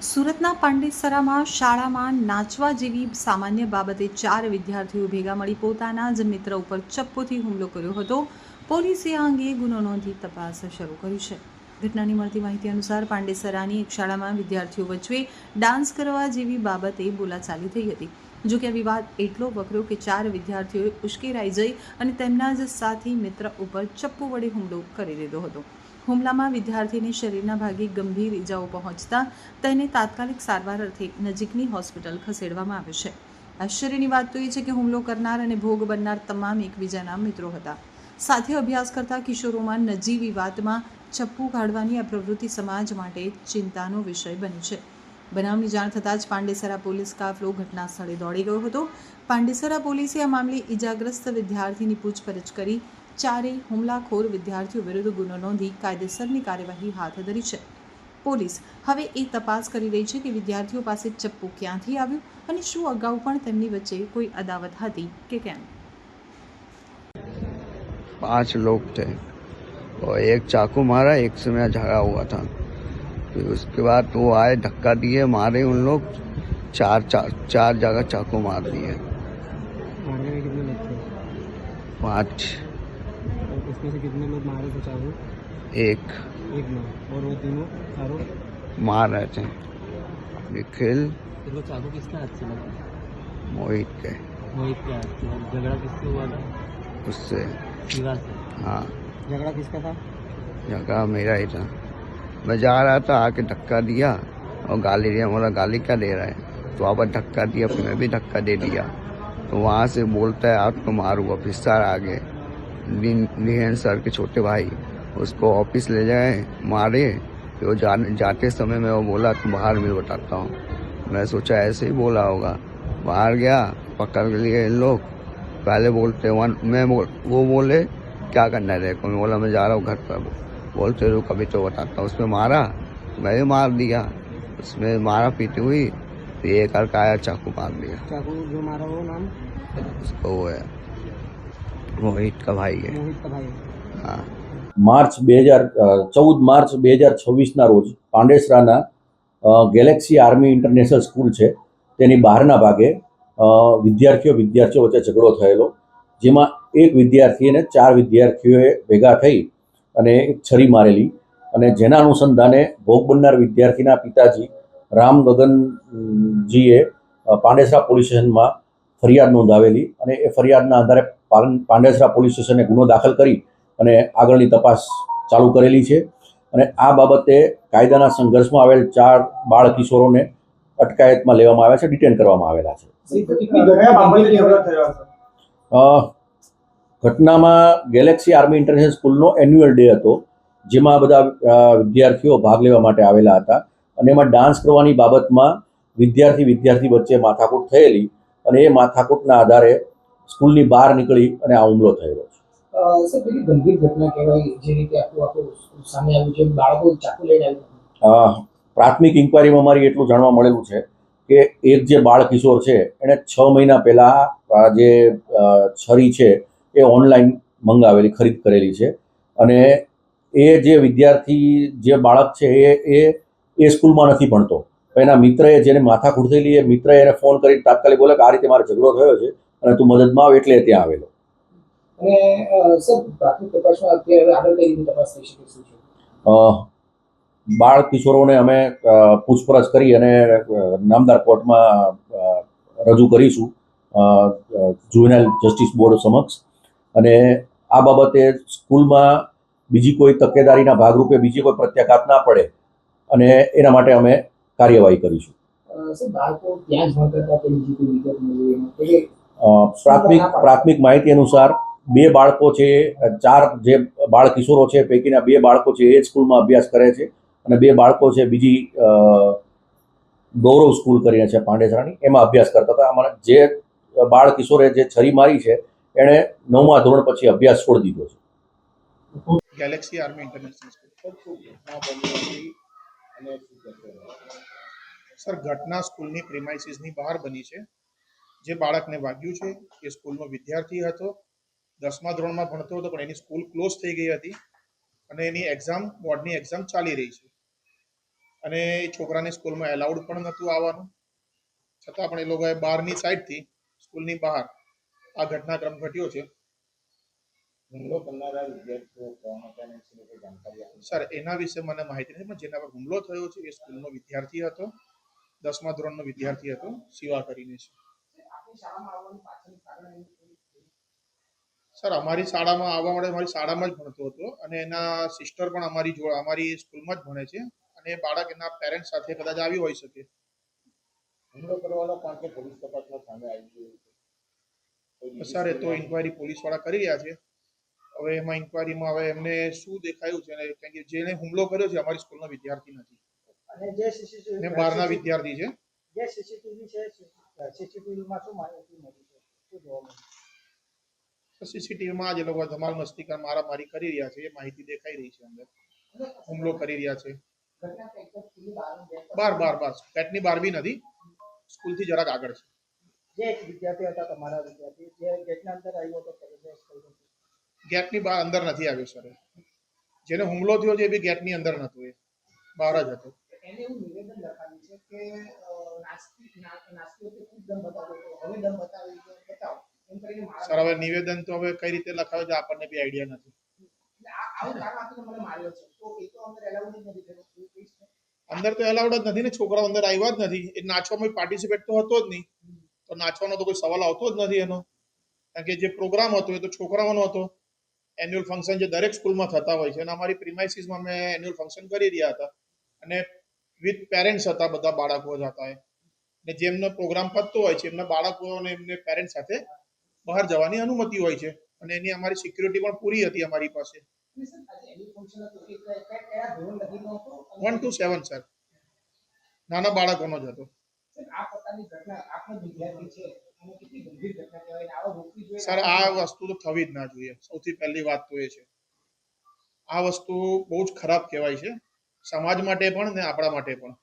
સુરતના પાંડેસરામાં શાળામાં નાચવા જેવી સામાન્ય બાબતે 4 વિદ્યાર્થીઓ ભેગા મળી પોતાના જ મિત્ર ઉપર ચપ્પુથી હુમલો કર્યો હતો. પોલીસે આ અંગે ગુનો નોંધી તપાસ શરૂ કરી છે. ઘટનાની મળતી માહિતી અનુસાર પાંડેસરાની એક શાળામાં વિદ્યાર્થીઓ વચ્ચે ડાન્સ કરવા જેવી બાબતે બોલાચાલી થઈ હતી. જો કે આ વિવાદ એટલો વકર્યો કે 4 વિદ્યાર્થીઓએ ઉશ્કેરાઈ જઈ અને તેમના જ સાથી મિત્ર ઉપર ચપ્પુ વડે હુમલો કરી દીધો હતો. હુમલામાં વિદ્યાર્થીને શરીરના ભાગે ગંભીર ઇજાઓ પહોંચતા તેને તાત્કાલિક સારવાર અર્થે નજીકની હોસ્પિટલ ખસેડવામાં આવ્યો છે. આશ્ચર્યની વાત તો એ છે કે હુમલો કરનાર અને ભોગ બનનાર તમામ એકબીજાના મિત્રો હતા. સાથે અભ્યાસ કરતા કિશોરોમાં નજીવી વાતમાં ચપ્પુ કાઢવાની આ પ્રવૃત્તિ સમાજ માટે ચિંતાનો વિષય બની છે. બનાવની જાણ થતાં જ પાંડેસરા પોલીસ કાફલો ઘટના સ્થળે દોડી ગયો હતો. પાંડેસરા પોલીસે આ મામલે ઇજાગ્રસ્ત વિદ્યાર્થીની પૂછપરછ કરી ચારેય હુમલાખોર વિદ્યાર્થીઓ વિરુદ્ધ ગુનો નોંધી કાયદેસરની કાર્યવાહી હાથ ધરી છે. પોલીસ હવે એ તપાસ કરી રહી છે કે વિદ્યાર્થીઓ પાસે ચપ્પુ ક્યાંથી આવ્યું અને શું અગાઉ પણ તેમની વચ્ચે કોઈ અદાવત હતી કે કેમ. 5 लोग थे और एक चाकू मारा, एक से मेरा झगड़ा हुआ था. फिर उसके बाद वो आए, धक्का दिए, मारे उन लोग. चार जगह चाकू मार दिए. मारने में कितने लोग थे? 5. और उसमें से कितने लोग मारे थे चाकू? एक में और वो तीनों चारों मार रहे थे. निखिल, तो चाकू किसके हाथ से लगा? मोहित के. मोहित के हाथ से. और झगड़ा किससे हुआ था? उससे. दीवार से. हाँ, झगड़ा किसका था? जगह मेरा ही था. मैं जा रहा था, आके धक्का दिया और गाली दिया. बोला गाली क्या दे रहा है, तो वहाँ पर धक्का दिया. फिर मैं भी धक्का दे दिया. तो वहाँ से बोलता है आज तो मारूंगा. फिर सर आगे निहन सर के छोटे भाई उसको ऑफिस ले जाए, मारे. फिर वो जाते समय में वो बोला तुम बाहर मिल, बताता हूँ. मैं सोचा ऐसे ही बोला होगा. बाहर गया, पकड़ लिए इन लोग. पहले बोलते वो बोले क्या करना है देखो. मैं बोला मैं जा रहा हूँ घर पर. बोलते रुक कभी तो बताता हूँ. उसमें मारा, मैं भी मार दिया. उसमें मारा पीटी हुई. तो ये करके आया, चाकू मार दिया. चाकू जो मारा वो नाम? उसको वो है मोहित का भाई है. मोहित का भाई. हाँ. માર્ચ 2026ના રોજ પાંડેસરાના ગેલેક્સી આર્મી ઇન્ટરનેશનલ સ્કૂલ છે તેની બહારના ભાગે વિદ્યાર્થીઓ વચ્ચે ઝઘડો થયેલો, જેમાં એક વિદ્યાર્થી અને 4 વિદ્યાર્થીઓએ ભેગા થઈ અને એક છરી મારેલી. અને જેના અનુસંધાને ભોગ બનનાર વિદ્યાર્થીના પિતાજી રામ ગગનજીએ પાંડેસરા પોલીસ સ્ટેશનમાં ફરિયાદ નોંધાવેલી અને એ ફરિયાદના આધારે પાંડેસરા પોલીસ સ્ટેશને ગુનો દાખલ કરી અને આગળની તપાસ ચાલુ કરેલી છે. અને આ બાબતે કાયદાના સંઘર્ષમાં આવેલ 4 બાળ કિશોરોને અટકાયતમાં લેવામાં આવ્યા છે, ડિટેન કરવામાં આવેલા છે. ઘટનામાં ગેલેક્સી આર્મી ઇન્ટરનેશનલ સ્કૂલનો એન્યુઅલ ડે હતો, જેમાં બધા વિદ્યાર્થીઓ ભાગ લેવા માટે આવેલા હતા. અને એમાં ડાન્સ કરવાની બાબતમાં વિદ્યાર્થી વચ્ચે માથાકૂટ થયેલી અને એ માથાકૂટના આધારે સ્કૂલની બહાર નીકળી અને આ હુમલો થયેલો છે. સર પેલી ગંભીર ઘટના કહેવાય જે રીતે આખું સામે આવ્યું છે, બાળકો ચાકુ લઈને આવ્યું. પ્રાથમિક ઇન્કવાયરીમાં મારી એટલું જાણવા મળેલું છે કે એક જે બાળ કિશોર છે એણે 6 મહિના પહેલા જે છરી છે એ ઓનલાઈન મંગાવેલી, ખરીદ કરેલી છે. અને એ જે વિદ્યાર્થી જે બાળક છે એ સ્કૂલમાં નથી ભણતો. એના મિત્રએ જેને માથાકૂટ થયેલી એ મિત્રએ એને ફોન કરી તાત્કાલિક બોલે કે આ રીતે મારો ઝઘડો થયો છે અને તું મદદમાં આવે, એટલે ત્યાં આવેલો. અને સર પ્રાથમિક તપાસમાં અત્યારે આગળ કઈ રીતે તપાસ થઈ શકે છે? બાળ કિશોરોને અમે પૂછપરછ કરી અને નામદાર કોર્ટમાં રજૂ કરીશું, જુવેનાઇલ જસ્ટિસ બોર્ડ સમક્ષ. અને આ બાબતે સ્કૂલમાં બીજી કોઈ તકેદારીના ભાગરૂપે બીજી કોઈ પ્રત્યાઘાત ના પડે અને એના માટે અમે કાર્યવાહી કરીશું. સર બાળકો ત્યાં જ ભણતા હતા કે બીજી કોઈ વિગત મળી? પ્રાથમિક માહિતી અનુસાર 2 બાળકો છે, 4 જે બાળ કિશોરો છે પૈકીના 2 બાળકો છે એ સ્કૂલમાં અભ્યાસ કરે છે અને 2 બાળકો છે બીજી ગૌરવ સ્કૂલ કરીને છે પાંડેસરાની, એમાં અભ્યાસ કરતા હતા. અમારા જે બાળ કિશોરે જે છરી મારી છે એણે 9મા ધોરણ પછી અભ્યાસ છોડી દીધો છે. ગેલેક્સી આર્મી ઇન્ટરનેશનલ સર, ઘટના સ્કૂલની પ્રિમાઇસીસની બહાર બની છે. જે બાળકને વાગ્યું છે એ સ્કૂલનો વિદ્યાર્થી હતો, 10મા ધોરણમાં ભણતો હતો, પણ એની સ્કૂલ ક્લોઝ થઈ ગઈ હતી અને એની બોર્ડની એક્ઝામ ચાલી રહી છે. અને એ છોકરાને સ્કૂલમાં એલાઉડ પણ નહોતું આવવાનું, છતાં પણ એ લોકોએ બહારની સાઈડથી સ્કૂલની બહાર આ ઘટનાક્રમ ઘટ્યો છે. હુમલો કરનારા વિદ્યાર્થીઓ કોણ હતા અને શું કોઈ જાણકારી આપી? સર એના વિશે મને માહિતી નથી, પણ જેના પર હુમલો થયો છે એ સ્કૂલનો વિદ્યાર્થી હતો, 10મા ધોરણનો વિદ્યાર્થી હતો, શિવા કરીને છે. આપની શાળામાં આવવાનું પાછળનું કારણ એવું કોઈ? સર અમારી શાળામાં આવવા માટે મારી શાળામાં જ ભણતો હતો અને એના સિસ્ટર પણ અમારી સ્કૂલમાં જ ભણે છે અને એ બાળક એના પેરેન્ટ્સ સાથે કદાચ આવી હોઈ શકે. હુમલો કરવાનો કોણ છે પોલીસ તપાસમાં સામે આવી ગયું? સર એ તો ઇન્કવાયરી પોલીસવાળા કરી રહ્યા છે. હવે એમાં ઇન્કવાયરીમાં હવે એમને શું દેખાયું છે, કારણ કે જેને હુમલો કર્યો છે અમારી સ્કૂલનો વિદ્યાર્થી નથી અને જે સીસીટીવી ને બહારના વિદ્યાર્થી છે. જે સીસીટીવી છે સીસીટીવીમાં શું માહિતી મળી છે, શું જોવા મળ્યું? સીસીટીવીમાં જે લોકો ધમાલ મસ્તી મારામારી કરી રહ્યા છે એ માહિતી દેખાઈ રહી છે. અંદર હુમલો કરી રહ્યા છે. ઘટના કંઈક તો સ્કૂલની બહારનું ગેટ બાર પેટની બહાર બી નથી, સ્કૂલથી જરાક આગળ છે. જે એક વિદ્યાર્થી હતા તમારા વિદ્યાર્થી જે ગેટના અંદર આવ્યો હતો પ્રવેશ કર્યો હતો. ગેટની બહાર અંદર નથી આવ્યો સર. જેને હુમલો થયો છે એ બી ગેટની અંદર નહોતો, એ બહાર જ હતો. એને એવું નિવેદન લખાવ્યું છે કે નાસ્તી વખતે ખૂબ દમ બતાવ્યો હતો, હવે દમ બતાવી બતાવો એમ કરીને સર હવે નિવેદન તો હવે કઈ રીતે લખાવે છે આપણને બી આઈડિયા નથી. આવું કારણ આપીને મને માર્યો છે તો એ તો અંદર એલાઉડ જ નથી થયું. શું કહીશ ને? અંદર તો એલાઉડ જ નથી ને, છોકરાઓ અંદર આવ્યા જ નથી. એ નાચવામાં પાર્ટિસિપેટ તો હતો જ નહીં, તો નાચવાનો તો કોઈ સવાલ આવતો જ નથી એનો, કારણ કે જે પ્રોગ્રામ હતો એ તો છોકરાઓનો હતો. એન્યુઅલ ફંક્શન જે દરેક સ્કૂલમાં થતા હોય છે અને અમારી પ્રિમાઇસીસમાં અમે એન્યુઅલ ફંક્શન કરી રહ્યા હતા અને વિથ પેરેન્ટ્સ હતા, બધા બાળકો જ હતા ને જેમનો પ્રોગ્રામ પતતો હોય છે એમના બાળકો અને એમને પેરેન્ટ્સ સાથે બહાર જવાની અનુમતિ હોય છે અને એની અમારી સિક્યુરિટી પણ પૂરી હતી અમારી પાસે. અને સર આજે એનું ફંક્શન હતું એ કયા ધોરણ લગીનો હતો? 1 to 7 સર, નાના બાળકોનો જ હતો. સર આ પ્રકારની ઘટના આપણો વિદ્યાર્થી છે અને કેટલી ગંભીર ઘટના કહેવાય ને આવા રોકવી જોઈએ. સર આ વસ્તુ તો થવી જ ના જોઈએ. સૌથી પહેલી વાત તો એ છે, આ વસ્તુ બહુ જ ખરાબ કહેવાય છે સમાજ માટે પણ ને આપણા માટે પણ.